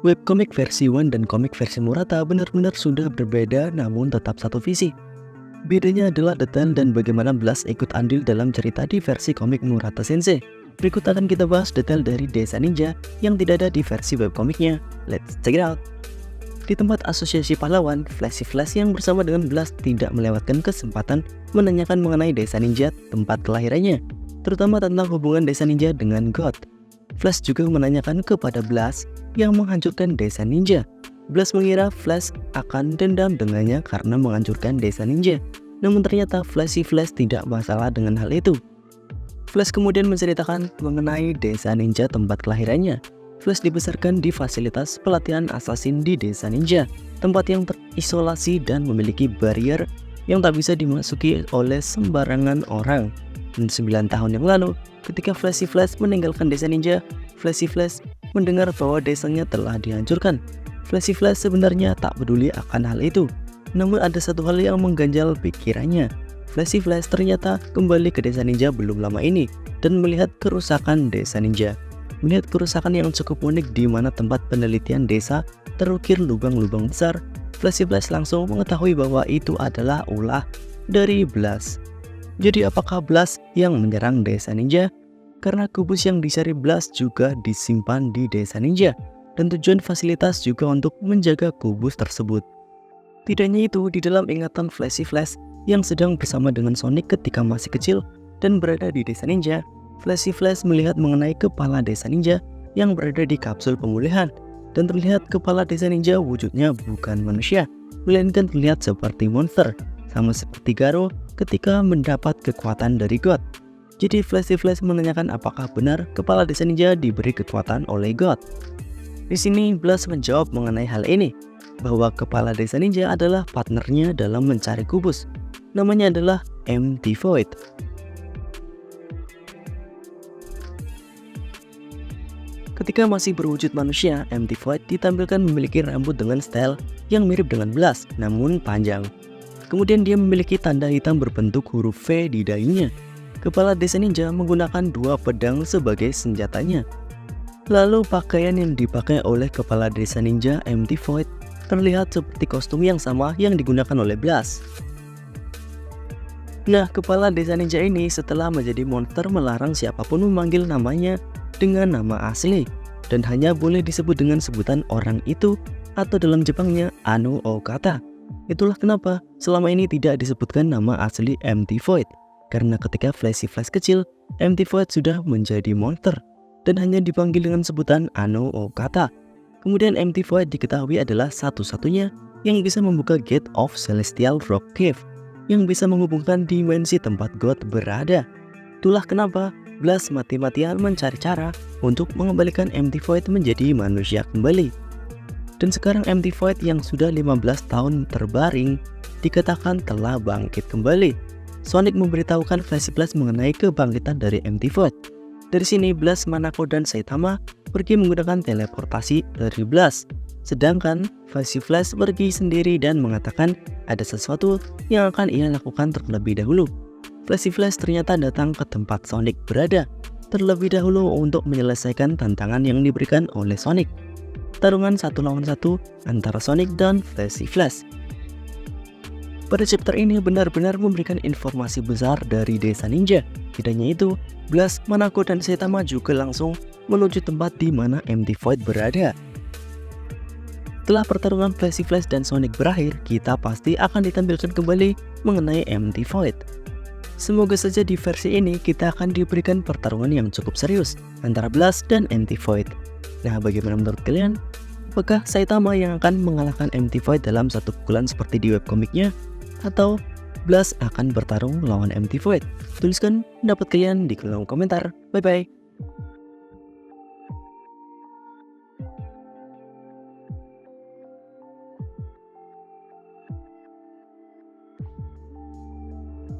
Webcomic versi One dan komik versi Murata benar-benar sudah berbeda namun tetap satu visi. Bedanya adalah detail dan bagaimana Blast ikut andil dalam cerita di versi komik Murata Sensei. Berikut akan kita bahas detail dari Desa Ninja yang tidak ada di versi webcomicnya. Let's check it out! Di tempat asosiasi pahlawan, Flashy Flash yang bersama dengan Blast tidak melewatkan kesempatan menanyakan mengenai Desa Ninja tempat kelahirannya, terutama tentang hubungan Desa Ninja dengan God. Flash juga menanyakan kepada Blast yang menghancurkan Desa Ninja. Blast mengira Flash akan dendam dengannya karena menghancurkan Desa Ninja. Namun ternyata Flashy Flash tidak masalah dengan hal itu. Flash kemudian menceritakan mengenai Desa Ninja tempat kelahirannya. Flash dibesarkan di fasilitas pelatihan assassin di Desa Ninja, tempat yang terisolasi dan memiliki barrier yang tak bisa dimasuki oleh sembarangan orang. Dan 9 tahun yang lalu, ketika Flashy Flash meninggalkan Desa Ninja, Flashy Flash mendengar bahwa desanya telah dihancurkan. Flashy Flash sebenarnya tak peduli akan hal itu. Namun ada satu hal yang mengganjal pikirannya. Flashy Flash ternyata kembali ke Desa Ninja belum lama ini dan melihat kerusakan Desa Ninja. Melihat kerusakan yang cukup unik di mana tempat penelitian desa terukir lubang-lubang besar, Flashy Flash langsung mengetahui bahwa itu adalah ulah dari Blast. Jadi apakah Blast yang menyerang Desa Ninja? Karena kubus yang dicari Blast juga disimpan di Desa Ninja. Dan tujuan fasilitas juga untuk menjaga kubus tersebut. Tidak hanya itu, di dalam ingatan Flashy Flash yang sedang bersama dengan Sonic ketika masih kecil dan berada di Desa Ninja, Flashy Flash melihat mengenai kepala Desa Ninja yang berada di kapsul pemulihan. Dan terlihat kepala Desa Ninja wujudnya bukan manusia, melainkan terlihat seperti monster, sama seperti Garo ketika mendapat kekuatan dari God. Jadi Flashy Flash menanyakan apakah benar kepala Desa Ninja diberi kekuatan oleh God. Di sini Blast menjawab mengenai hal ini, bahwa kepala Desa Ninja adalah partnernya dalam mencari kubus. Namanya adalah Empty Void. Ketika masih berwujud manusia, Empty Void ditampilkan memiliki rambut dengan style yang mirip dengan Blast, namun panjang. Kemudian dia memiliki tanda hitam berbentuk huruf V di dahinya. Kepala Desa Ninja menggunakan 2 pedang sebagai senjatanya. Lalu pakaian yang dipakai oleh kepala Desa Ninja Empty Void terlihat seperti kostum yang sama yang digunakan oleh Blast. Nah, kepala Desa Ninja ini setelah menjadi monster melarang siapapun memanggil namanya dengan nama asli dan hanya boleh disebut dengan sebutan orang itu atau dalam Jepangnya Ano Okata. Itulah kenapa selama ini tidak disebutkan nama asli Empty Void, karena ketika Flashy Flash kecil, Empty Void sudah menjadi monster dan hanya dipanggil dengan sebutan Ano Okata. Kemudian Empty Void diketahui adalah satu-satunya yang bisa membuka Gate of Celestial Rock Cave yang bisa menghubungkan dimensi tempat God berada. Itulah kenapa Blast mati-matian mencari cara untuk mengembalikan Empty Void menjadi manusia kembali. Dan sekarang Empty Void yang sudah 15 tahun terbaring dikatakan telah bangkit kembali. Sonic memberitahukan Flashy Flash mengenai kebangkitan dari Empty Void. Dari sini Blast, Manako, dan Saitama pergi menggunakan teleportasi dari Blast. Sedangkan Flashy Flash pergi sendiri dan mengatakan ada sesuatu yang akan ia lakukan terlebih dahulu. Flashy Flash ternyata datang ke tempat Sonic berada terlebih dahulu untuk menyelesaikan tantangan yang diberikan oleh Sonic. Tarungan 1 lawan 1 antara Sonic dan Flashy Flash. Pada chapter ini benar-benar memberikan informasi besar dari Desa Ninja. Tidak hanya itu, Blast, Manako, dan Saitama juga langsung menuju tempat di mana Empty Void berada. Setelah pertarungan Flashy Flash dan Sonic berakhir, kita pasti akan ditampilkan kembali mengenai Empty Void. Semoga saja di versi ini kita akan diberikan pertarungan yang cukup serius antara Blast dan Empty Void. Nah, bagaimana menurut kalian? Apakah Saitama yang akan mengalahkan Empty Void dalam satu pukulan seperti di webcomicnya? Atau Blast akan bertarung lawan Empty Void? Tuliskan pendapat kalian di kolom komentar. Bye bye.